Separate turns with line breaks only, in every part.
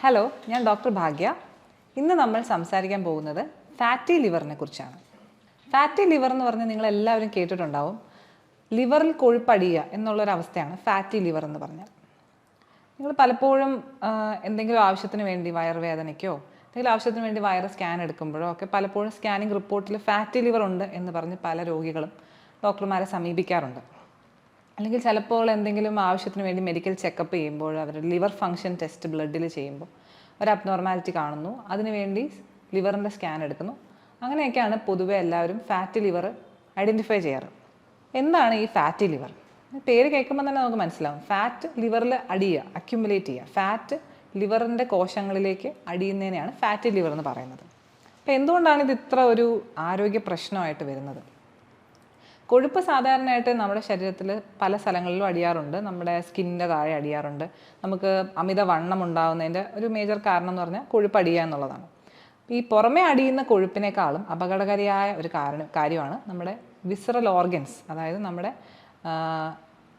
Hello, ഞാൻ doctor ഭാഗ്യ. ഇന്ന് നമ്മൾ സംസാരിക്കാൻ പോകുന്നത് ഫാറ്റി ലിവറിനെ കുറിച്ചാണ്. ഫാറ്റി ലിവർ എന്ന് പറഞ്ഞാൽ നിങ്ങളെല്ലാവരും കേട്ടിട്ടുണ്ടാവും. ലിവറിൽ കൊഴുപ്പടിയുക എന്നുള്ളൊരവസ്ഥയാണ് ഫാറ്റി ലിവർ എന്ന് പറഞ്ഞാൽ. നിങ്ങൾ പലപ്പോഴും എന്തെങ്കിലും ആവശ്യത്തിന് വേണ്ടി വയറുവേദനയ്ക്കോ എന്തെങ്കിലും ആവശ്യത്തിന് വേണ്ടി വയറ് സ്കാൻ എടുക്കുമ്പോഴോ ഒക്കെ പലപ്പോഴും സ്കാനിങ് റിപ്പോർട്ടിൽ ഫാറ്റി ലിവർ ഉണ്ട് എന്ന് പറഞ്ഞ് പല രോഗികളും ഡോക്ടർമാരെ സമീപിക്കാറുണ്ട്. അല്ലെങ്കിൽ ചിലപ്പോൾ എന്തെങ്കിലും ആവശ്യത്തിന് വേണ്ടി മെഡിക്കൽ ചെക്കപ്പ് ചെയ്യുമ്പോൾ അവരുടെ ലിവർ ഫങ്ഷൻ ടെസ്റ്റ് ബ്ലഡിൽ ചെയ്യുമ്പോൾ ഒരു അബ്നോർമാലിറ്റി കാണുന്നു, അതിനുവേണ്ടി ലിവറിൻ്റെ സ്കാൻ എടുക്കുന്നു. അങ്ങനെയൊക്കെയാണ് പൊതുവെ എല്ലാവരും ഫാറ്റി ലിവർ ഐഡൻറ്റിഫൈ ചെയ്യാറ്. എന്താണ് ഈ ഫാറ്റി ലിവർ? പേര് കേൾക്കുമ്പോൾ തന്നെ നമുക്ക് മനസ്സിലാവും. ഫാറ്റ് ലിവറിൽ അടിയുക, അക്യുമുലേറ്റ് ചെയ്യുക. ഫാറ്റ് ലിവറിൻ്റെ കോശങ്ങളിലേക്ക് അടിയുന്നതിനെയാണ് ഫാറ്റി ലിവർ എന്ന് പറയുന്നത്. അപ്പോൾ എന്തുകൊണ്ടാണ് ഇത് ഇത്ര ഒരു ആരോഗ്യ പ്രശ്നമായിട്ട് വരുന്നത്? കൊഴുപ്പ് സാധാരണയായിട്ട് നമ്മുടെ ശരീരത്തിൽ പല സ്ഥലങ്ങളിലും അടിയാറുണ്ട്. നമ്മുടെ സ്കിന്നിൻ്റെ താഴെ അടിയാറുണ്ട്. നമുക്ക് അമിത വണ്ണം ഉണ്ടാകുന്നതിൻ്റെ ഒരു മേജർ കാരണം എന്ന് പറഞ്ഞാൽ കൊഴുപ്പ് അടിയുക എന്നുള്ളതാണ്. ഈ പുറമേ അടിയുന്ന കൊഴുപ്പിനേക്കാളും അപകടകാരിയായ ഒരു കാര്യമാണ് നമ്മുടെ വിസറൽ ഓർഗൻസ്, അതായത് നമ്മുടെ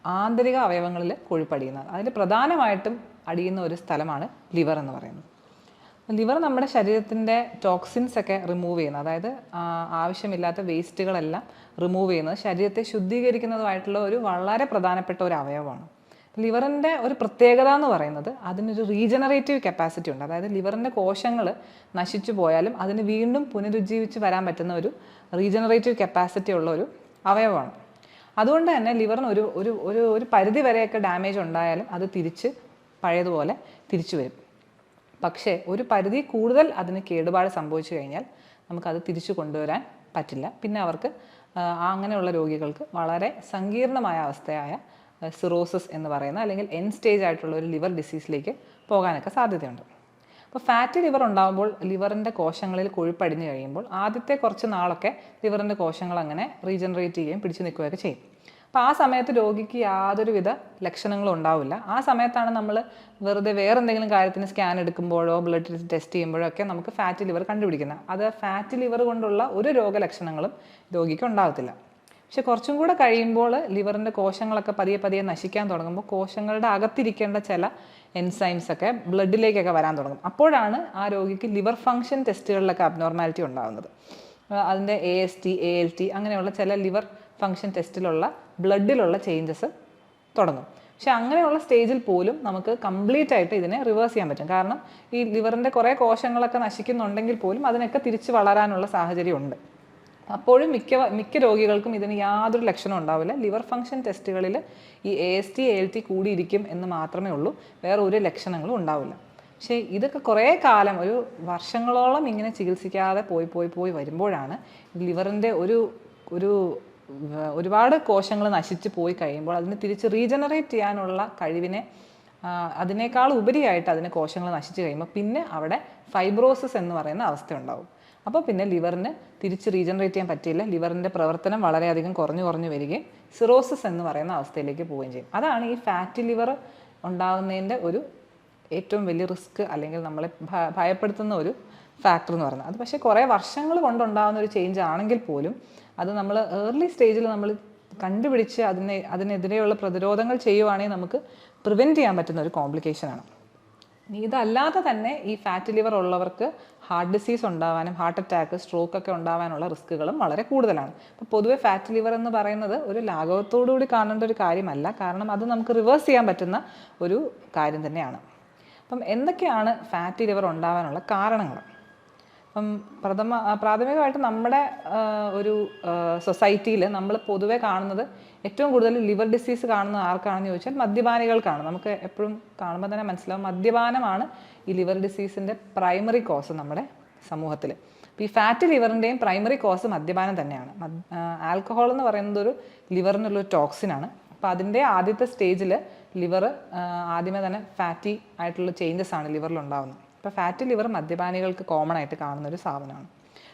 ആന്തരിക അവയവങ്ങളിൽ കൊഴുപ്പടിയുന്നത്. അതിൽ പ്രധാനമായിട്ടും അടിയുന്ന ഒരു സ്ഥലമാണ് ലിവർ എന്ന് പറയുന്നത്. ലിവർ നമ്മുടെ ശരീരത്തിൻ്റെ ടോക്സിൻസ് ഒക്കെ റിമൂവ് ചെയ്യുന്നത്, അതായത് ആവശ്യമില്ലാത്ത വേസ്റ്റുകളെല്ലാം റിമൂവ് ചെയ്യുന്നത്, ശരീരത്തെ ശുദ്ധീകരിക്കുന്നതുമായിട്ടുള്ള ഒരു വളരെ പ്രധാനപ്പെട്ട ഒരു അവയവമാണ്. ലിവറിൻ്റെ ഒരു പ്രത്യേകത എന്ന് പറയുന്നത് അതിനൊരു റീജനറേറ്റീവ് കപ്പാസിറ്റി ഉണ്ട്. അതായത് ലിവറിൻ്റെ കോശങ്ങൾ നശിച്ചു പോയാലും അതിന് വീണ്ടും പുനരുജ്ജീവിച്ച് വരാൻ പറ്റുന്ന ഒരു റീജനറേറ്റീവ് കപ്പാസിറ്റി ഉള്ള ഒരു അവയവമാണ്. അതുകൊണ്ട് തന്നെ ലിവറിന് ഒരു ഒരു ഒരു ഒരു പരിധി വരെയൊക്കെ ഡാമേജ് ഉണ്ടായാലും അത് തിരിച്ച് പഴയതുപോലെ തിരിച്ചു വരും. പക്ഷേ ഒരു പരിധി കൂടുതൽ അതിന് കേടുപാട് സംഭവിച്ചു കഴിഞ്ഞാൽ നമുക്കത് തിരിച്ചു കൊണ്ടുവരാൻ പറ്റില്ല. പിന്നെ അവർക്ക് അങ്ങനെയുള്ള രോഗികൾക്ക് വളരെ സങ്കീർണമായ അവസ്ഥയായ സിറോസിസ് എന്ന് പറയുന്ന അല്ലെങ്കിൽ എൻ സ്റ്റേജ് ആയിട്ടുള്ള ഒരു ലിവർ ഡിസീസിലേക്ക് പോകാനൊക്കെ സാധ്യതയുണ്ട്. അപ്പോൾ ഫാറ്റി ലിവർ ഉണ്ടാകുമ്പോൾ ലിവറിൻ്റെ കോശങ്ങളിൽ കൊഴുപ്പടിഞ്ഞു കഴിയുമ്പോൾ ആദ്യത്തെ കുറച്ച് നാളൊക്കെ ലിവറിൻ്റെ കോശങ്ങൾ അങ്ങനെ റീജനറേറ്റ് ചെയ്യുകയും പിടിച്ചു നിൽക്കുകയൊക്കെ ചെയ്യും. അപ്പോൾ ആ സമയത്ത് രോഗിക്ക് യാതൊരുവിധ ലക്ഷണങ്ങളും ഉണ്ടാവില്ല. ആ സമയത്താണ് നമ്മൾ വെറുതെ വേറെ എന്തെങ്കിലും കാര്യത്തിന് സ്കാൻ എടുക്കുമ്പോഴോ ബ്ലഡ് ടെസ്റ്റ് ചെയ്യുമ്പോഴോ ഒക്കെ നമുക്ക് ഫാറ്റി ലിവർ കണ്ടുപിടിക്കുന്നത്. അത് ഫാറ്റി ലിവർ കൊണ്ടുള്ള ഒരു രോഗലക്ഷണങ്ങളും രോഗിക്ക് ഉണ്ടാകത്തില്ല. പക്ഷെ കുറച്ചും കൂടെ കഴിയുമ്പോൾ ലിവറിൻ്റെ കോശങ്ങളൊക്കെ പതിയെ പതിയെ നശിക്കാൻ തുടങ്ങുമ്പോൾ കോശങ്ങളുടെ അകത്തിരിക്കേണ്ട ചില എൻസൈംസ് ഒക്കെ ബ്ലഡിലേക്കൊക്കെ വരാൻ തുടങ്ങും. അപ്പോഴാണ് ആ രോഗിക്ക് ലിവർ ഫങ്ഷൻ ടെസ്റ്റുകളിലൊക്കെ അബ്നോർമാലിറ്റി ഉണ്ടാകുന്നത്. അതിൻ്റെ AST, ALT അങ്ങനെയുള്ള ചില ലിവർ ഫങ്ഷൻ ടെസ്റ്റിലുള്ള ബ്ലഡിലുള്ള ചേഞ്ചസ് തുടങ്ങും. പക്ഷെ അങ്ങനെയുള്ള സ്റ്റേജിൽ പോലും നമുക്ക് കംപ്ലീറ്റ് ആയിട്ട് ഇതിനെ റിവേഴ്സ് ചെയ്യാൻ പറ്റും. കാരണം ഈ ലിവറിൻ്റെ കുറേ കോശങ്ങളൊക്കെ നശിക്കുന്നുണ്ടെങ്കിൽ പോലും അതിനൊക്കെ തിരിച്ച് വളരാനുള്ള സാഹചര്യമുണ്ട്. അപ്പോഴും മിക്ക രോഗികൾക്കും ഇതിന് യാതൊരു ലക്ഷണം ഉണ്ടാവില്ല. ലിവർ ഫങ്ഷൻ ടെസ്റ്റുകളിൽ ഈ AST, ALT കൂടിയിരിക്കും എന്ന് മാത്രമേ ഉള്ളൂ, വേറെ ഒരു ലക്ഷണങ്ങളും ഉണ്ടാവില്ല. പക്ഷേ ഇതൊക്കെ കുറേ കാലം, ഒരു വർഷങ്ങളോളം ഇങ്ങനെ ചികിത്സിക്കാതെ പോയി വരുമ്പോഴാണ് ലിവറിൻ്റെ ഒരുപാട് കോശങ്ങൾ നശിച്ച് പോയി കഴിയുമ്പോൾ അതിന് തിരിച്ച് റീജനറേറ്റ് ചെയ്യാനുള്ള കഴിവിനെ അതിനേക്കാൾ ഉപരിയായിട്ട് അതിന് കോശങ്ങൾ നശിച്ച് കഴിയുമ്പോൾ പിന്നെ അവിടെ ഫൈബ്രോസിസ് എന്ന് പറയുന്ന അവസ്ഥ ഉണ്ടാവും. അപ്പോൾ പിന്നെ ലിവറിന് തിരിച്ച് റീജനറേറ്റ് ചെയ്യാൻ പറ്റില്ല. ലിവറിൻ്റെ പ്രവർത്തനം വളരെയധികം കുറഞ്ഞു വരികയും സിറോസിസ് എന്ന് പറയുന്ന അവസ്ഥയിലേക്ക് പോവുകയും ചെയ്യും. അതാണ് ഈ ഫാറ്റി ലിവർ ഉണ്ടാകുന്നതിൻ്റെ ഒരു ഏറ്റവും വലിയ റിസ്ക്, അല്ലെങ്കിൽ നമ്മളെ ഭയപ്പെടുത്തുന്ന ഒരു ഫാക്ടർ എന്ന് പറയുന്നത്. അത് പക്ഷേ കുറേ വർഷങ്ങൾ കൊണ്ടുണ്ടാകുന്ന ഒരു ചേഞ്ച് ആണെങ്കിൽ പോലും അത് നമ്മൾ ഏർലി സ്റ്റേജിൽ നമ്മൾ കണ്ടുപിടിച്ച് അതിനെതിരെയുള്ള പ്രതിരോധങ്ങൾ ചെയ്യുവാണെങ്കിൽ നമുക്ക് പ്രിവെൻറ്റ് ചെയ്യാൻ പറ്റുന്ന ഒരു കോംപ്ലിക്കേഷനാണ്. ഇതല്ലാതെ തന്നെ ഈ ഫാറ്റി ലിവർ ഉള്ളവർക്ക് ഹാർട്ട് ഡിസീസ് ഉണ്ടാവാനും ഹാർട്ട് അറ്റാക്ക്, സ്ട്രോക്ക് ഒക്കെ ഉണ്ടാവാനുള്ള റിസ്ക്കുകളും വളരെ കൂടുതലാണ്. അപ്പോൾ പൊതുവെ ഫാറ്റി ലിവർ എന്ന് പറയുന്നത് ഒരു ലാഘവത്തോടുകൂടി കാണേണ്ട ഒരു കാര്യമല്ല. കാരണം അത് നമുക്ക് റിവേഴ്സ് ചെയ്യാൻ പറ്റുന്ന ഒരു കാര്യം തന്നെയാണ്. അപ്പം എന്തൊക്കെയാണ് ഫാറ്റി ലിവർ ഉണ്ടാവാനുള്ള കാരണങ്ങൾ? അപ്പം പ്രാഥമികമായിട്ട് നമ്മുടെ ഒരു സൊസൈറ്റിയിൽ നമ്മൾ പൊതുവെ കാണുന്നത് ഏറ്റവും കൂടുതൽ ലിവർ ഡിസീസ് കാണുന്നത് ആർക്കാണെന്ന് ചോദിച്ചാൽ മദ്യപാനികൾക്കാണ്. നമുക്ക് എപ്പോഴും കാണുമ്പോൾ തന്നെ മനസ്സിലാവും മദ്യപാനമാണ് ഈ ലിവർ ഡിസീസിൻ്റെ പ്രൈമറി കോസ് നമ്മുടെ സമൂഹത്തിൽ. അപ്പോൾ ഈ ഫാറ്റി ലിവറിൻ്റെയും പ്രൈമറി കോസ് മദ്യപാനം തന്നെയാണ്. ആൽക്കഹോൾ എന്ന് പറയുന്നത് ഒരു ലിവറിനുള്ളൊരു ടോക്സിനാണ്. അപ്പോൾ അതിൻ്റെ ആദ്യത്തെ സ്റ്റേജിൽ ലിവർ ആദ്യമേ തന്നെ ഫാറ്റി ആയിട്ടുള്ള ചേഞ്ചസ് ആണ് ലിവറിൽ ഉണ്ടാകുന്നത്. ഇപ്പോൾ ഫാറ്റി ലിവർ മദ്യപാനികൾക്ക് കോമൺ ആയിട്ട് കാണുന്നൊരു സാധനമാണ്.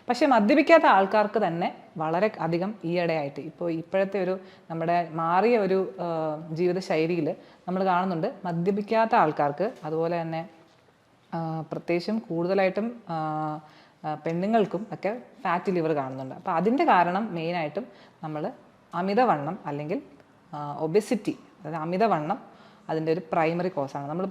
പക്ഷേ മദ്യപിക്കാത്ത ആൾക്കാർക്ക് തന്നെ വളരെ അധികം ഈയിടെയായിട്ട് ഇപ്പോഴത്തെ ഒരു നമ്മുടെ മാറിയ ഒരു ജീവിതശൈലിയിൽ നമ്മൾ കാണുന്നുണ്ട് മദ്യപിക്കാത്ത ആൾക്കാർക്ക്, അതുപോലെ തന്നെ പ്രത്യേകിച്ചും കൂടുതലായിട്ടും പെണ്ണുങ്ങൾക്കും ഒക്കെ ഫാറ്റി ലിവർ കാണുന്നുണ്ട്. അപ്പോൾ അതിൻ്റെ കാരണം മെയിനായിട്ടും നമ്മൾ അമിതവണ്ണം അല്ലെങ്കിൽ ഒബെസിറ്റി, അതായത് അമിതവണ്ണം അതിൻ്റെ ഒരു പ്രൈമറി കോസാണ്. നമ്മൾ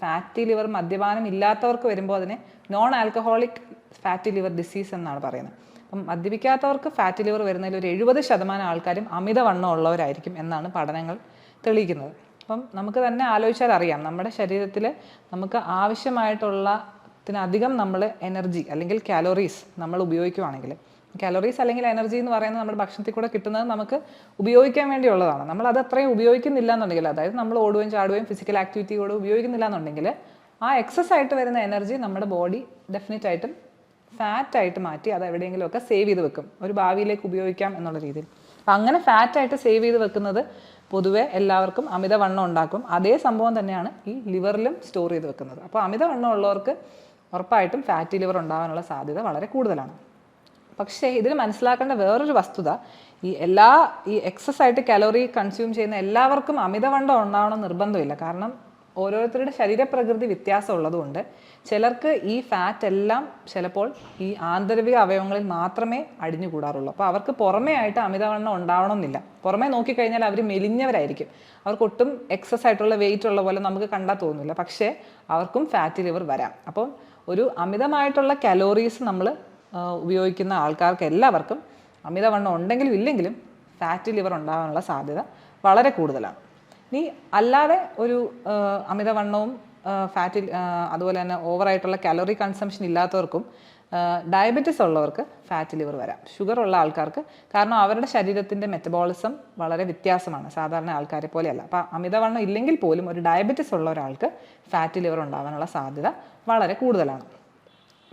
ഫാറ്റി ലിവർ മദ്യപാനം ഇല്ലാത്തവർക്ക് വരുമ്പോൾ അതിനെ non alcoholic fatty liver disease എന്നാണ് പറയുന്നത്. അപ്പം മദ്യപിക്കാത്തവർക്ക് ഫാറ്റി ലിവർ വരുന്നതിൽ ഒരു 70% ആൾക്കാരും അമിതവണ്ണം ഉള്ളവരായിരിക്കും എന്നാണ് പഠനങ്ങൾ തെളിയിക്കുന്നത്. അപ്പം നമുക്ക് തന്നെ ആലോചിച്ചാൽ അറിയാം, നമ്മുടെ ശരീരത്തിൽ നമുക്ക് ആവശ്യമായിട്ടുള്ളതിനധികം നമ്മൾ എനർജി അല്ലെങ്കിൽ കാലോറീസ് നമ്മൾ ഉപയോഗിക്കുകയാണെങ്കിൽ, കാലോറീസ് അല്ലെങ്കിൽ എനർജി എന്ന് പറയുന്നത് നമ്മുടെ ഭക്ഷണത്തിൽ കൂടെ കിട്ടുന്നത് നമുക്ക് ഉപയോഗിക്കാൻ വേണ്ടിയുള്ളതാണ്. നമ്മൾ അത് അത്രയും ഉപയോഗിക്കുന്നില്ല എന്നുണ്ടെങ്കിൽ, അതായത് നമ്മൾ ഓടുകയും ചാടുകയും ഫിസിക്കൽ ആക്ടിവിറ്റി കൂടെ ഉപയോഗിക്കുന്നില്ല എന്നുണ്ടെങ്കിൽ ആ എക്സസ് ആയിട്ട് വരുന്ന എനർജി നമ്മുടെ ബോഡി ഡെഫിനറ്റ് ആയിട്ടും ഫാറ്റായിട്ട് മാറ്റി അത് എവിടെയെങ്കിലുമൊക്കെ സേവ് ചെയ്ത് വെക്കും, ഒരു ഭാവിയിലേക്ക് ഉപയോഗിക്കാം എന്നുള്ള രീതിയിൽ. അപ്പം അങ്ങനെ ഫാറ്റായിട്ട് സേവ് ചെയ്ത് വെക്കുന്നത് പൊതുവെ എല്ലാവർക്കും അമിതവണ്ണം ഉണ്ടാക്കും. അതേ സംഭവം തന്നെയാണ് ഈ ലിവറിലും സ്റ്റോർ ചെയ്ത് വെക്കുന്നത്. അപ്പോൾ അമിതവണ്ണം ഉള്ളവർക്ക് ഉറപ്പായിട്ടും ഫാറ്റി ലിവർ ഉണ്ടാകാനുള്ള സാധ്യത വളരെ കൂടുതലാണ്. പക്ഷേ ഇതിൽ മനസ്സിലാക്കേണ്ട വേറൊരു വസ്തുത, ഈ എക്സസ് ആയിട്ട് കലോറി കൺസ്യൂം ചെയ്യുന്ന എല്ലാവർക്കും അമിതവണ്ണം ഉണ്ടാവണം നിർബന്ധമില്ല. കാരണം ഓരോരുത്തരുടെ ശരീരപ്രകൃതി വ്യത്യാസം ഉള്ളതുകൊണ്ട് ചിലർക്ക് ഈ ഫാറ്റ് എല്ലാം ചിലപ്പോൾ ഈ ആന്തരിക അവയവങ്ങളിൽ മാത്രമേ അടിഞ്ഞുകൂടാറുള്ളൂ. അപ്പോൾ അവർക്ക് പുറമേ ആയിട്ട് അമിതവണ്ണം ഉണ്ടാവണമെന്നില്ല. പുറമേ നോക്കിക്കഴിഞ്ഞാൽ അവർ മെലിഞ്ഞവരായിരിക്കും, അവർക്ക് ഒട്ടും എക്സസ് ആയിട്ടുള്ള വെയിറ്റ് ഉള്ള പോലെ നമുക്ക് കണ്ടാൽ തോന്നില്ല, പക്ഷേ അവർക്കും ഫാറ്റി ലിവർ വരാം. അപ്പം ഒരു അമിതമായിട്ടുള്ള കലോറീസ് നമ്മൾ ഉപയോഗിക്കുന്ന ആൾക്കാർക്ക് എല്ലാവർക്കും അമിതവണ്ണം ഉണ്ടെങ്കിലും ഇല്ലെങ്കിലും ഫാറ്റി ലിവർ ഉണ്ടാകാനുള്ള സാധ്യത വളരെ കൂടുതലാണ്. ഇനി അല്ലാതെ ഒരു അമിതവണ്ണവും അതുപോലെ തന്നെ ഓവറായിട്ടുള്ള കാലറി കൺസംഷൻ ഇല്ലാത്തവർക്കും ഡയബറ്റിസ് ഉള്ളവർക്ക് ഫാറ്റി ലിവർ വരാം. ഷുഗർ ഉള്ള ആൾക്കാർക്ക്, കാരണം അവരുടെ ശരീരത്തിൻ്റെ മെറ്റബോളിസം വളരെ വ്യത്യാസമാണ്, സാധാരണ ആൾക്കാരെ പോലെയല്ല. അപ്പോൾ അമിതവണ്ണം ഇല്ലെങ്കിൽ പോലും ഒരു ഡയബറ്റിസ് ഉള്ള ഒരാൾക്ക് ഫാറ്റി ലിവർ ഉണ്ടാകാനുള്ള സാധ്യത വളരെ കൂടുതലാണ്.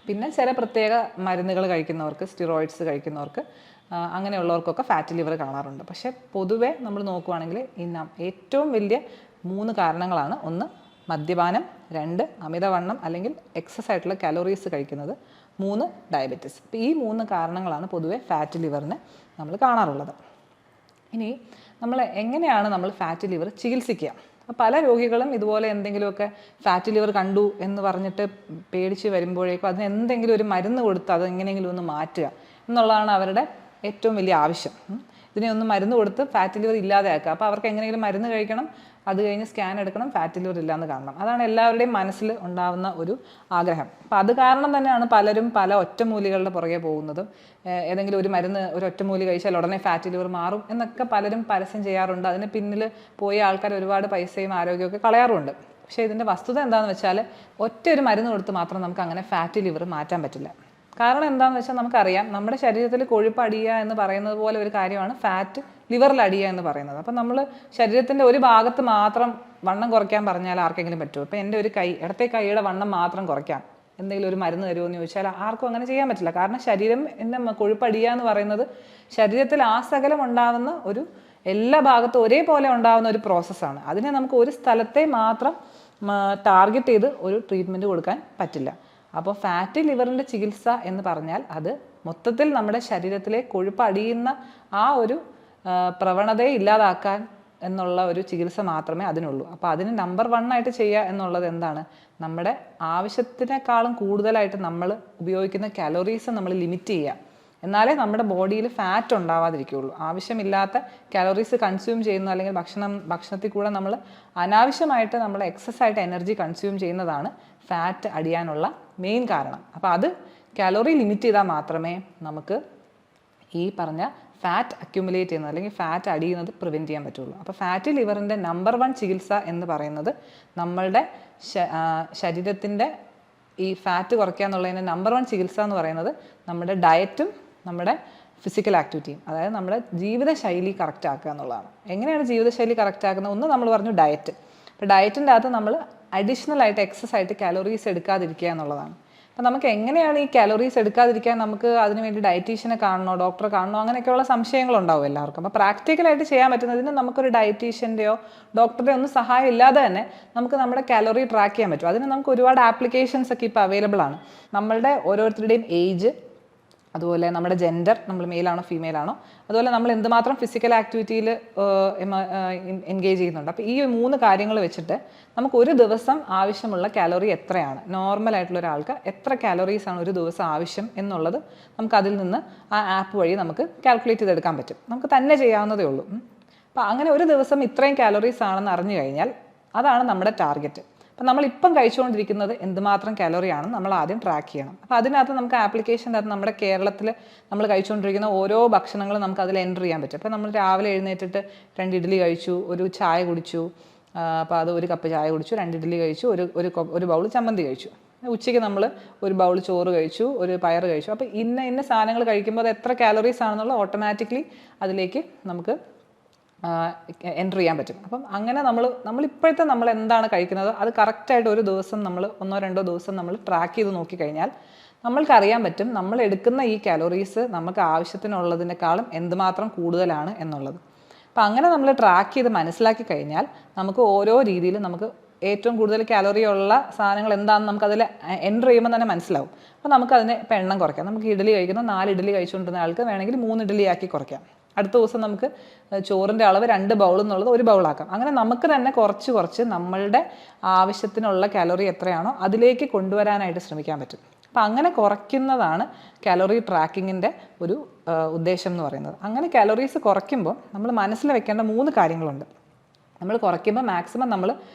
പിന്നെ ചില പ്രത്യേക മരുന്നുകൾ കഴിക്കുന്നവർക്ക്, സ്റ്റിറോയിഡ്സ് കഴിക്കുന്നവർക്ക്, അങ്ങനെയുള്ളവർക്കൊക്കെ ഫാറ്റി ലിവർ കാണാറുണ്ട്. പക്ഷേ പൊതുവെ നമ്മൾ നോക്കുവാണെങ്കിൽ ഏറ്റവും വലിയ 3 കാരണങ്ങളാണ്. 1 മദ്യപാനം, 2 അമിതവണ്ണം അല്ലെങ്കിൽ എക്സസ് ആയിട്ടുള്ള കലോറീസ് കഴിക്കുന്നത്, 3 ഡയബറ്റിസ്. അപ്പോൾ ഈ 3 കാരണങ്ങളാണ് പൊതുവെ ഫാറ്റി ലിവറിന് നമ്മൾ കാണാറുള്ളത്. ഇനി നമ്മൾ എങ്ങനെയാണ് നമ്മൾ ഫാറ്റി ലിവർ ചികിത്സിക്കുക? പല രോഗികളും ഇതുപോലെ എന്തെങ്കിലുമൊക്കെ ഫാറ്റി ലിവർ കണ്ടു എന്ന് പറഞ്ഞിട്ട് പേടിച്ച് വരുമ്പോഴേക്കും അതിന് എന്തെങ്കിലും ഒരു മരുന്ന് കൊടുത്ത് അത് എങ്ങനെയെങ്കിലും ഒന്ന് മാറ്റുക എന്നുള്ളതാണ് അവരുടെ ഏറ്റവും വലിയ ആവശ്യം. ഇതിനെ ഒന്ന് മരുന്ന് കൊടുത്ത് ഫാറ്റി ലിവർ ഇല്ലാതെയാക്കുക. അപ്പോൾ അവർക്ക് എങ്ങനെയെങ്കിലും മരുന്ന് കഴിക്കണം, അത് കഴിഞ്ഞ് സ്കാൻ എടുക്കണം, ഫാറ്റി ലിവർ ഇല്ലയെന്ന് കാണണം. അതാണ് എല്ലാവരുടെയും മനസ്സിൽ ഉണ്ടാകുന്ന ഒരു ആഗ്രഹം. അപ്പോൾ അത് കാരണം തന്നെയാണ് പലരും പല ഒറ്റമൂലികളുടെ പുറകെ പോകുന്നതും. ഏതെങ്കിലും ഒരു മരുന്ന്, ഒരു ഒറ്റമൂലി കഴിച്ചാൽ ഉടനെ ഫാറ്റി ലിവർ മാറും എന്നൊക്കെ പലരും പരസ്യം ചെയ്യാറുണ്ട്. അതിന് പിന്നിൽ പോയ ആൾക്കാർ ഒരുപാട് പൈസയും ആരോഗ്യമൊക്കെ കളയാറുണ്ട്. പക്ഷേ ഇതിൻ്റെ വസ്തുത എന്താണെന്ന് വെച്ചാൽ ഒറ്റ ഒരു മരുന്ന് കൊടുത്ത് മാത്രം നമുക്ക് അങ്ങനെ ഫാറ്റി ലിവർ മാറ്റാൻ പറ്റില്ല. കാരണം എന്താണെന്ന് വെച്ചാൽ നമുക്കറിയാം, നമ്മുടെ ശരീരത്തിൽ കൊഴുപ്പ് അടിയുക എന്ന് പറയുന്നത് പോലെ ഒരു കാര്യമാണ് ഫാറ്റ് ലിവറിൽ അടിയുക എന്ന് പറയുന്നത്. അപ്പം നമ്മൾ ശരീരത്തിൻ്റെ ഒരു ഭാഗത്ത് മാത്രം വണ്ണം കുറയ്ക്കാൻ പറഞ്ഞാൽ ആർക്കെങ്കിലും പറ്റുമോ? ഇപ്പോൾ എൻ്റെ ഒരു ഇടത്തെ കൈയുടെ വണ്ണം മാത്രം കുറയ്ക്കാം, എന്തെങ്കിലും ഒരു മരുന്ന് തരുമോ എന്ന് ചോദിച്ചാൽ ആർക്കും അങ്ങനെ ചെയ്യാൻ പറ്റില്ല. കാരണം ശരീരം കൊഴുപ്പടിയുക എന്ന് പറയുന്നത് ശരീരത്തിൽ ആസകലം ഉണ്ടാകുന്ന ഒരു എല്ലാ ഭാഗത്തും ഒരേപോലെ ഉണ്ടാകുന്ന ഒരു പ്രോസസ്സാണ്. അതിനെ നമുക്ക് ഒരു സ്ഥലത്തെ മാത്രം ടാർഗറ്റ് ചെയ്ത് ഒരു ട്രീറ്റ്മെൻറ്റ് കൊടുക്കാൻ പറ്റില്ല. അപ്പോൾ ഫാറ്റി ലിവറിൻ്റെ ചികിത്സ എന്ന് പറഞ്ഞാൽ അത് മൊത്തത്തിൽ നമ്മുടെ ശരീരത്തിലെ കൊഴുപ്പ് അടിയുന്ന ആ ഒരു പ്രവണതയെ ഇല്ലാതാക്കാൻ എന്നുള്ള ഒരു ചികിത്സ മാത്രമേ അതിനുള്ളൂ. അപ്പോൾ അതിന് നമ്പർ 1 ആയിട്ട് ചെയ്യുക എന്നുള്ളത് എന്താണ്? നമ്മുടെ ആവശ്യത്തിനേക്കാളും കൂടുതലായിട്ട് നമ്മൾ ഉപയോഗിക്കുന്ന കാലോറീസ് നമ്മൾ ലിമിറ്റ് ചെയ്യുക. എന്നാലേ നമ്മുടെ ബോഡിയിൽ ഫാറ്റ് ഉണ്ടാവാതിരിക്കുകയുള്ളൂ. ആവശ്യമില്ലാത്ത കാലോറീസ് കൺസ്യൂം ചെയ്യുന്ന അല്ലെങ്കിൽ ഭക്ഷണത്തിൽ കൂടെ നമ്മൾ അനാവശ്യമായിട്ട് നമ്മൾ എക്സസ് ആയിട്ട് എനർജി കൺസ്യൂം ചെയ്യുന്നതാണ് ഫാറ്റ് അടിയാനുള്ള മെയിൻ കാരണം. അപ്പോൾ അത് കാലോറി ലിമിറ്റ് ചെയ്താൽ മാത്രമേ നമുക്ക് ഈ പറഞ്ഞ ഫാറ്റ് അക്യുമുലേറ്റ് ചെയ്യുന്നത് അല്ലെങ്കിൽ ഫാറ്റ് അടിയുന്നത് പ്രിവെൻറ്റ് ചെയ്യാൻ പറ്റുള്ളൂ. അപ്പോൾ ഫാറ്റി ലിവറിൻ്റെ നമ്പർ 1 ചികിത്സ എന്ന് പറയുന്നത് നമ്മളുടെ ശരീരത്തിൻ്റെ ഈ ഫാറ്റ് കുറയ്ക്കുക എന്നുള്ളതിൻ്റെ നമ്പർ 1 ചികിത്സ എന്ന് പറയുന്നത് നമ്മുടെ ഡയറ്റും നമ്മുടെ ഫിസിക്കൽ ആക്ടിവിറ്റിയും, അതായത് നമ്മുടെ ജീവിതശൈലി കറക്റ്റ് ആക്കുക എന്നുള്ളതാണ്. എങ്ങനെയാണ് ജീവിതശൈലി കറക്റ്റ് ആക്കുന്നത്? ഒന്ന് നമ്മൾ പറഞ്ഞു ഡയറ്റ്. അപ്പോൾ ഡയറ്റിൻ്റെ അകത്ത് നമ്മൾ അഡീഷണൽ ആയിട്ട് എക്സസ് ആയിട്ട് കാലോറീസ് എടുക്കാതിരിക്കുക എന്നുള്ളതാണ്. അപ്പോൾ നമുക്ക് എങ്ങനെയാണ് ഈ കാലോറീസ് എടുക്കാതിരിക്കാൻ, നമുക്ക് അതിനുവേണ്ടി ഡയറ്റീഷ്യനെ കാണണോ, ഡോക്ടറെ കാണണോ, അങ്ങനെയൊക്കെയുള്ള സംശയങ്ങളുണ്ടാവും എല്ലാവർക്കും. അപ്പോൾ പ്രാക്ടിക്കലായിട്ട് ചെയ്യാൻ പറ്റുന്നതിന് നമുക്കൊരു ഡയറ്റീഷ്യൻ്റെയോ ഡോക്ടറുടെയോ ഒന്നും സഹായം ഇല്ലാതെ തന്നെ നമുക്ക് നമ്മുടെ കാലോറി ട്രാക്ക് ചെയ്യാൻ പറ്റും. അതിന് നമുക്ക് ഒരുപാട് ആപ്ലിക്കേഷൻസ് ഒക്കെ ഇപ്പോൾ അവൈലബിൾ ആണ്. നമ്മളുടെ ഓരോരുത്തരുടെയും ഏജ്, അതുപോലെ നമ്മുടെ ജെൻഡർ, നമ്മൾ മെയിലാണോ ഫീമെയിലാണോ, അതുപോലെ നമ്മൾ എന്തുമാത്രം ഫിസിക്കൽ ആക്ടിവിറ്റിയിൽ എൻഗേജ് ചെയ്യുന്നുണ്ട്. അപ്പോൾ ഈ 3 കാര്യങ്ങൾ വെച്ചിട്ട് നമുക്ക് ഒരു ദിവസം ആവശ്യമുള്ള കാലോറി എത്രയാണ്, നോർമലായിട്ടുള്ള ഒരാൾക്ക് എത്ര കാലോറീസാണ് ഒരു ദിവസം ആവശ്യം എന്നുള്ളത് നമുക്ക് അതിൽ നിന്ന് ആ ആപ്പ് വഴി നമുക്ക് കാൽക്കുലേറ്റ് ചെയ്തെടുക്കാൻ പറ്റും. നമുക്ക് തന്നെ ചെയ്യാവുന്നതേ ഉള്ളൂ. അപ്പോൾ അങ്ങനെ ഒരു ദിവസം ഇത്രയും കാലോറീസ് ആണെന്ന് അറിഞ്ഞു കഴിഞ്ഞാൽ അതാണ് നമ്മുടെ ടാർഗറ്റ്. അപ്പം നമ്മളിപ്പം കഴിച്ചുകൊണ്ടിരിക്കുന്നത് എന്തുമാത്രം കലോറിയാണ് നമ്മൾ ആദ്യം ട്രാക്ക് ചെയ്യണം. അപ്പോൾ അതിനകത്ത് നമുക്ക് ആപ്ലിക്കേഷൻ്റെ അകത്ത് നമ്മുടെ കേരളത്തിൽ നമ്മൾ കഴിച്ചുകൊണ്ടിരിക്കുന്ന ഓരോ ഭക്ഷണങ്ങളും നമുക്ക് അതിൽ എൻ്റർ ചെയ്യാൻ പറ്റും. അപ്പോൾ നമ്മൾ രാവിലെ എഴുന്നേറ്റിട്ട് 2 ഇഡ്ഡലി കഴിച്ചു, ഒരു ചായ കുടിച്ചു, അപ്പോൾ അത് 1 കപ്പ് ചായ കുടിച്ചു, 2 ഇഡ്ഡലി കഴിച്ചു, ഒരു ബൗൾ ചമ്മന്തി കഴിച്ചു. ഉച്ചയ്ക്ക് നമ്മൾ ഒരു ബൗൾ ചോറ് കഴിച്ചു, ഒരു പയർ കഴിച്ചു. അപ്പോൾ ഇന്ന സാധനങ്ങൾ കഴിക്കുമ്പോൾ അത് എത്ര കാലറീസ് ആണെന്നുള്ള ഓട്ടോമാറ്റിക്കലി അതിലേക്ക് നമുക്ക് എൻ്റർ ചെയ്യാൻ പറ്റും. അപ്പം അങ്ങനെ നമ്മളിപ്പോഴത്തെ നമ്മൾ എന്താണ് കഴിക്കുന്നത് അത് കറക്റ്റായിട്ട് ഒരു ദിവസം നമ്മൾ 1-2 ദിവസം നമ്മൾ ട്രാക്ക് ചെയ്ത് നോക്കിക്കഴിഞ്ഞാൽ നമ്മൾക്കറിയാൻ പറ്റും നമ്മൾ എടുക്കുന്ന ഈ കാലറീസ് നമുക്ക് ആവശ്യത്തിനുള്ളതിനേക്കാളും എന്തുമാത്രം കൂടുതലാണ് എന്നുള്ളത്. അപ്പം അങ്ങനെ നമ്മൾ ട്രാക്ക് ചെയ്ത് മനസ്സിലാക്കി കഴിഞ്ഞാൽ നമുക്ക് ഓരോ രീതിയിൽ നമുക്ക് ഏറ്റവും കൂടുതൽ കാലറി ഉള്ള സാധനങ്ങൾ എന്താണെന്ന് നമുക്കതിൽ എൻ്റർ ചെയ്യുമ്പോൾ തന്നെ മനസ്സിലാവും. അപ്പോൾ നമുക്കതിനെ ഇപ്പം എണ്ണം കുറയ്ക്കാം. നമുക്ക് ഇഡ്ഡലി കഴിക്കുന്ന 4 ഇഡ്ഡലി കഴിച്ചുകൊണ്ടിരുന്ന ആൾക്ക് വേണമെങ്കിൽ 3 ഇഡ്ഡലി ആക്കി കുറയ്ക്കാം. അടുത്ത ദിവസം നമുക്ക് ചോറിൻ്റെ അളവ് 2 ബൗൾ എന്നുള്ളത് 1 ബൗളാക്കാം. അങ്ങനെ നമുക്ക് തന്നെ കുറച്ച് നമ്മളുടെ ആവശ്യത്തിനുള്ള കാലറി എത്രയാണോ അതിലേക്ക് കൊണ്ടുവരാനായിട്ട് ശ്രമിക്കാൻ പറ്റും. അപ്പം അങ്ങനെ കുറയ്ക്കുന്നതാണ് കാലറി ട്രാക്കിങ്ങിൻ്റെ ഒരു ഉദ്ദേശം എന്ന് പറയുന്നത്. അങ്ങനെ കാലറീസ് കുറയ്ക്കുമ്പോൾ നമ്മൾ മനസ്സിൽ വെക്കേണ്ട 3 കാര്യങ്ങളുണ്ട്. നമ്മൾ കുറയ്ക്കുമ്പോൾ മാക്സിമം നമ്മൾ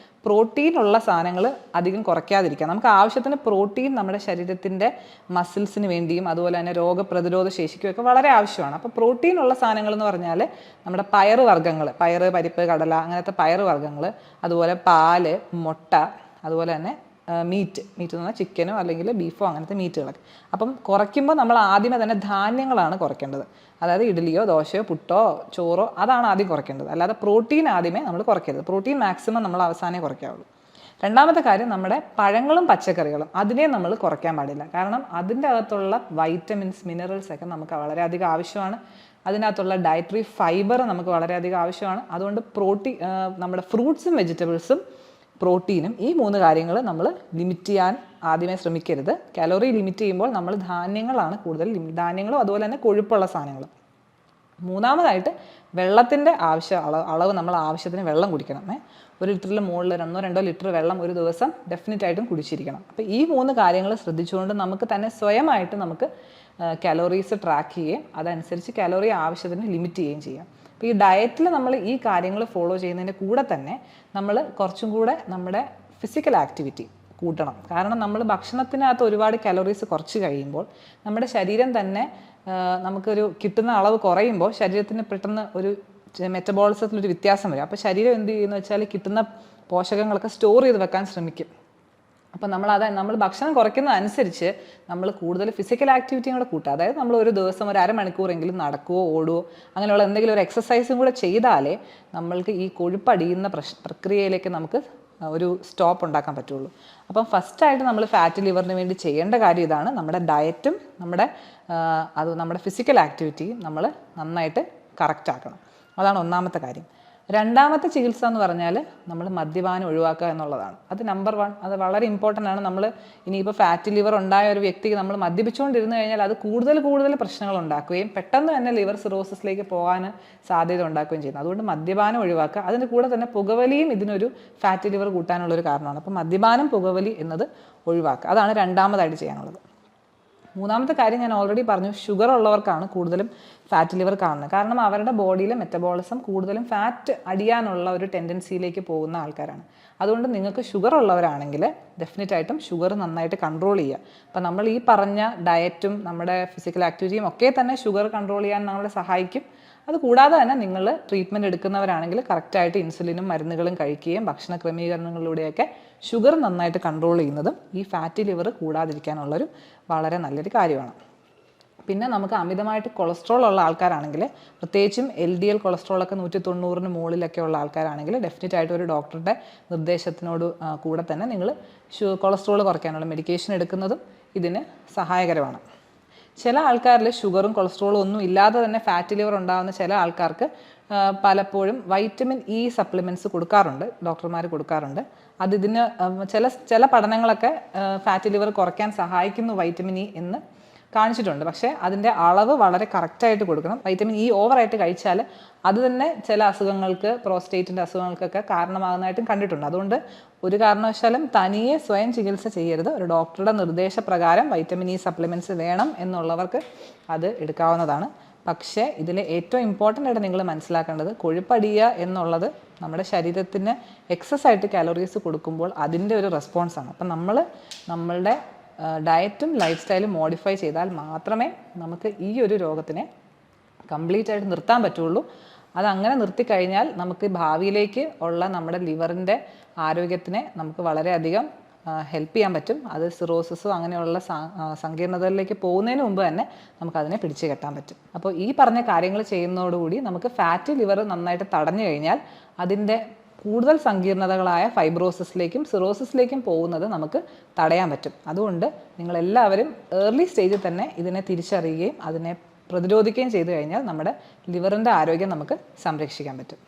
പ്രോട്ടീൻ ഉള്ള സാധനങ്ങൾ അധികം കുറയ്ക്കാതിരിക്കുക. നമുക്ക് ആവശ്യത്തിന് പ്രോട്ടീൻ നമ്മുടെ ശരീരത്തിൻ്റെ മസിൽസിന് വേണ്ടിയും അതുപോലെ തന്നെ രോഗപ്രതിരോധ ശേഷിക്കുമൊക്കെ വളരെ ആവശ്യമാണ്. അപ്പോൾ പ്രോട്ടീൻ ഉള്ള സാധനങ്ങൾ എന്ന് പറഞ്ഞാൽ നമ്മുടെ പയറ് വർഗ്ഗങ്ങൾ, പയറ്, പരിപ്പ്, കടല, അങ്ങനത്തെ പയറ് വർഗ്ഗങ്ങൾ, അതുപോലെ പാല്, മുട്ട, അതുപോലെ തന്നെ മീറ്റ് എന്ന് പറഞ്ഞാൽ ചിക്കനോ അല്ലെങ്കിൽ ബീഫോ അങ്ങനത്തെ മീറ്റുകളൊക്കെ. അപ്പം കുറയ്ക്കുമ്പോൾ നമ്മൾ ആദ്യമേ തന്നെ ധാന്യങ്ങളാണ് കുറയ്ക്കേണ്ടത്. അതായത് ഇഡ്ഡലിയോ ദോശയോ പുട്ടോ ചോറോ അതാണ് ആദ്യം കുറയ്ക്കേണ്ടത്. അല്ലാതെ പ്രോട്ടീൻ ആദ്യമേ നമ്മൾ കുറയ്ക്കരുത്. പ്രോട്ടീൻ മാക്സിമം നമ്മൾ അവസാനമേ കുറയ്ക്കാവുള്ളൂ. രണ്ടാമത്തെ കാര്യം നമ്മുടെ പഴങ്ങളും പച്ചക്കറികളും അതിനെ നമ്മൾ കുറയ്ക്കാൻ പാടില്ല. കാരണം അതിൻ്റെ അകത്തുള്ള വൈറ്റമിൻസ്, മിനറൽസ് ഒക്കെ നമുക്ക് വളരെയധികം ആവശ്യമാണ്. അതിനകത്തുള്ള ഡയറ്ററി ഫൈബർ നമുക്ക് വളരെയധികം ആവശ്യമാണ്. അതുകൊണ്ട് നമ്മുടെ ഫ്രൂട്ട്സും വെജിറ്റബിൾസും പ്രോട്ടീനും ഈ 3 കാര്യങ്ങൾ നമ്മൾ ലിമിറ്റ് ചെയ്യാൻ ആദ്യമേ ശ്രമിക്കരുത്. കാലറി ലിമിറ്റ് ചെയ്യുമ്പോൾ നമ്മൾ ധാന്യങ്ങളാണ് കൂടുതൽ ധാന്യങ്ങളും അതുപോലെ തന്നെ കൊഴുപ്പുള്ള സാധനങ്ങളും. മൂന്നാമതായിട്ട് വെള്ളത്തിൻ്റെ അളവ് നമ്മൾ ആവശ്യത്തിന് വെള്ളം കുടിക്കണം. 1 ലിറ്ററിൽ മുകളിൽ 1-2 ലിറ്റർ വെള്ളം ഒരു ദിവസം ഡെഫിനറ്റായിട്ടും കുടിച്ചിരിക്കണം. അപ്പോൾ ഈ 3 കാര്യങ്ങൾ ശ്രദ്ധിച്ചുകൊണ്ട് നമുക്ക് തന്നെ സ്വയമായിട്ട് നമുക്ക് കാലോറീസ് ട്രാക്ക് ചെയ്യുകയും അതനുസരിച്ച് കാലോറി ആവശ്യത്തിന് ലിമിറ്റ് ചെയ്യുകയും ചെയ്യാം. അപ്പോൾ ഈ ഡയറ്റിൽ നമ്മൾ ഈ കാര്യങ്ങൾ ഫോളോ ചെയ്യുന്നതിൻ്റെ കൂടെ തന്നെ നമ്മൾ കുറച്ചും കൂടെ നമ്മുടെ ഫിസിക്കൽ ആക്ടിവിറ്റി കൂട്ടണം. കാരണം നമ്മൾ ഭക്ഷണത്തിനകത്ത് ഒരുപാട് കാലോറീസ് കുറച്ച് കഴിയുമ്പോൾ നമ്മുടെ ശരീരം തന്നെ നമുക്കൊരു കിട്ടുന്ന അളവ് കുറയുമ്പോൾ ശരീരത്തിന് പെട്ടെന്ന് ഒരു മെറ്റബോളിസത്തിലൊരു വ്യത്യാസം വരും. അപ്പോൾ ശരീരം എന്ത് ചെയ്യുന്നു വെച്ചാൽ കിട്ടുന്ന പോഷകങ്ങളൊക്കെ സ്റ്റോർ ചെയ്ത് വെക്കാൻ ശ്രമിക്കും. അപ്പം നമ്മൾ ഭക്ഷണം കുറയ്ക്കുന്നതനുസരിച്ച് നമ്മൾ കൂടുതൽ ഫിസിക്കൽ ആക്ടിവിറ്റിയും കൂടെ കൂട്ടുക. അതായത് നമ്മൾ ഒരു ദിവസം ഒരു അരമണിക്കൂറെങ്കിലും നടക്കുകയോ ഓടുകയോ അങ്ങനെയുള്ള എന്തെങ്കിലും ഒരു എക്സസൈസും കൂടെ ചെയ്താലേ നമ്മൾക്ക് ഈ കൊഴുപ്പടിയുന്ന പ്രക്രിയയിലേക്ക് നമുക്ക് ഒരു സ്റ്റോപ്പ് ഉണ്ടാക്കാൻ പറ്റുള്ളൂ. അപ്പം ഫസ്റ്റായിട്ട് നമ്മൾ ഫാറ്റ് ലിവറിന് വേണ്ടി ചെയ്യേണ്ട കാര്യം ഇതാണ്. നമ്മുടെ ഡയറ്റും നമ്മുടെ ഫിസിക്കൽ ആക്ടിവിറ്റിയും നമ്മൾ നന്നായിട്ട് കറക്റ്റ് ആക്കണം. അതാണ് ഒന്നാമത്തെ കാര്യം. രണ്ടാമത്തെ ചികിത്സ എന്ന് പറഞ്ഞാൽ നമ്മൾ മദ്യപാനം ഒഴിവാക്കുക എന്നുള്ളതാണ്. അത് നമ്പർ 1. അത് വളരെ ഇമ്പോർട്ടൻ്റ് ആണ്. നമ്മൾ ഇനിയിപ്പോൾ ഫാറ്റ് ലിവർ ഉണ്ടായ ഒരു വ്യക്തിക്ക് നമ്മൾ മദ്യപിച്ചുകൊണ്ടിരുന്നു കഴിഞ്ഞാൽ അത് കൂടുതൽ പ്രശ്നങ്ങൾ ഉണ്ടാക്കുകയും പെട്ടെന്ന് തന്നെ ലിവർ സിറോസിസിലേക്ക് പോകാൻ സാധ്യത ഉണ്ടാക്കുകയും ചെയ്യുന്നു. അതുകൊണ്ട് മദ്യപാനം ഒഴിവാക്കുക. അതിൻ്റെ കൂടെ തന്നെ പുകവലിയും ഇതിനൊരു ഫാറ്റ് ലിവർ കൂട്ടാനുള്ളൊരു കാരണമാണ്. അപ്പോൾ മദ്യപാനം, പുകവലി എന്നത് ഒഴിവാക്കുക. അതാണ് രണ്ടാമതായിട്ട് ചെയ്യാനുള്ളത്. മൂന്നാമത്തെ കാര്യം ഞാൻ ഓൾറെഡി പറഞ്ഞു, ഷുഗർ ഉള്ളവർക്കാണ് കൂടുതലും ഫാറ്റ് ലിവർ കാണുന്നത്. കാരണം അവരുടെ ബോഡിയിലെ മെറ്റബോളിസം കൂടുതലും ഫാറ്റ് അടിയാനുള്ള ഒരു ടെൻഡൻസിയിലേക്ക് പോകുന്ന ആൾക്കാരാണ്. അതുകൊണ്ട് നിങ്ങൾക്ക് ഷുഗർ ഉള്ളവരാണെങ്കിൽ ഡെഫിനറ്റായിട്ടും ഷുഗർ നന്നായിട്ട് കൺട്രോൾ ചെയ്യുക. അപ്പം നമ്മൾ ഈ പറഞ്ഞ ഡയറ്റും നമ്മുടെ ഫിസിക്കൽ ആക്ടിവിറ്റിയും ഒക്കെ തന്നെ ഷുഗർ കൺട്രോൾ ചെയ്യാൻ നമ്മളെ സഹായിക്കും. അതുകൂടാതെ തന്നെ നിങ്ങൾ ട്രീറ്റ്മെൻറ്റ് എടുക്കുന്നവരാണെങ്കിൽ കറക്റ്റായിട്ട് ഇൻസുലിനും മരുന്നുകളും കഴിക്കുകയും ഭക്ഷണ ക്രമീകരണങ്ങളിലൂടെയൊക്കെ ഷുഗർ നന്നായിട്ട് കൺട്രോൾ ചെയ്യുന്നതും ഈ ഫാറ്റി ലിവർ കൂടാതിരിക്കാനുള്ളൊരു വളരെ നല്ലൊരു കാര്യമാണ്. പിന്നെ നമുക്ക് അമിതമായിട്ട് കൊളസ്ട്രോൾ ഉള്ള ആൾക്കാരാണെങ്കിൽ, പ്രത്യേകിച്ചും LDL കൊളസ്ട്രോളൊക്കെ 190-ന് മുകളിലൊക്കെ ഉള്ള ആൾക്കാരാണെങ്കിൽ ഡെഫിനറ്റായിട്ട് ഒരു ഡോക്ടറുടെ നിർദ്ദേശത്തിനോട് കൂടെ തന്നെ നിങ്ങൾ കൊളസ്ട്രോൾ കുറയ്ക്കാനുള്ള മെഡിക്കേഷൻ എടുക്കുന്നതും ഇതിന് സഹായകരമാണ്. ചില ആൾക്കാരിൽ ഷുഗറും കൊളസ്ട്രോളും ഒന്നും ഇല്ലാതെ തന്നെ ഫാറ്റ് ലിവർ ഉണ്ടാകുന്ന ചില ആൾക്കാർക്ക് പലപ്പോഴും വൈറ്റമിൻ ഇ സപ്ലിമെൻറ്റ്സ് കൊടുക്കാറുണ്ട്, ഡോക്ടർമാർ കൊടുക്കാറുണ്ട്. ഇതിന് ചില പഠനങ്ങളൊക്കെ ഫാറ്റ് ലിവർ കുറയ്ക്കാൻ സഹായിക്കുന്നു വൈറ്റമിൻ ഇ എന്ന് കാണിച്ചിട്ടുണ്ട്. പക്ഷേ അതിൻ്റെ അളവ് വളരെ കറക്റ്റായിട്ട് കൊടുക്കണം. വൈറ്റമിൻ ഇ ഓവറായിട്ട് കഴിച്ചാൽ അത് തന്നെ ചില അസുഖങ്ങൾക്ക്, പ്രോസ്റ്റേറ്റിൻ്റെ അസുഖങ്ങൾക്കൊക്കെ കാരണമാകുന്നതായിട്ടും കണ്ടിട്ടുണ്ട്. അതുകൊണ്ട് ഒരു കാരണവശാലും തനിയെ സ്വയം ചികിത്സ ചെയ്യരുത്. ഒരു ഡോക്ടറുടെ നിർദ്ദേശപ്രകാരം വൈറ്റമിൻ ഇ സപ്ലിമെൻറ്റ്സ് വേണം എന്നുള്ളവർക്ക് അത് എടുക്കാവുന്നതാണ്. പക്ഷേ ഇതിൽ ഏറ്റവും ഇമ്പോർട്ടൻ്റ് ആയിട്ട് നിങ്ങൾ മനസ്സിലാക്കേണ്ടത് കൊഴുപ്പടിയുക എന്നുള്ളത് നമ്മുടെ ശരീരത്തിന് എക്സസ് ആയിട്ട് കാലറീസ് കൊടുക്കുമ്പോൾ അതിൻ്റെ ഒരു റെസ്പോൺസാണ്. അപ്പം നമ്മളുടെ ഡയറ്റും ലൈഫ് സ്റ്റൈലും മോഡിഫൈ ചെയ്താൽ മാത്രമേ നമുക്ക് ഈ ഒരു രോഗത്തിനെ കംപ്ലീറ്റ് ആയിട്ട് നിർത്താൻ പറ്റുള്ളൂ. അതങ്ങനെ നിർത്തിക്കഴിഞ്ഞാൽ നമുക്ക് ഭാവിയിലേക്ക് ഉള്ള നമ്മുടെ ലിവറിൻ്റെ ആരോഗ്യത്തിനെ നമുക്ക് വളരെയധികം ഹെൽപ്പ് ചെയ്യാൻ പറ്റും. അത് സിറോസിസോ അങ്ങനെയുള്ള സങ്കീർണതകളിലേക്ക് പോകുന്നതിന് മുമ്പ് തന്നെ നമുക്കതിനെ പിടിച്ചു കെട്ടാൻ പറ്റും. അപ്പോൾ ഈ പറഞ്ഞ കാര്യങ്ങൾ ചെയ്യുന്നതോടുകൂടി നമുക്ക് ഫാറ്റി ലിവർ നന്നായിട്ട് തടഞ്ഞു കഴിഞ്ഞാൽ അതിൻ്റെ കൂടുതൽ സങ്കീർണതകളായ ഫൈബ്രോസിസിലേക്കും സിറോസിസിലേക്കും പോകുന്നത് നമുക്ക് തടയാൻ പറ്റും. അതുകൊണ്ട് നിങ്ങളെല്ലാവരും ഏർലി സ്റ്റേജിൽ തന്നെ ഇതിനെ തിരിച്ചറിയുകയും അതിനെ പ്രതിരോധിക്കുകയും ചെയ്തു കഴിഞ്ഞാൽ നമ്മുടെ ലിവറിൻ്റെ ആരോഗ്യം നമുക്ക് സംരക്ഷിക്കാൻ പറ്റും.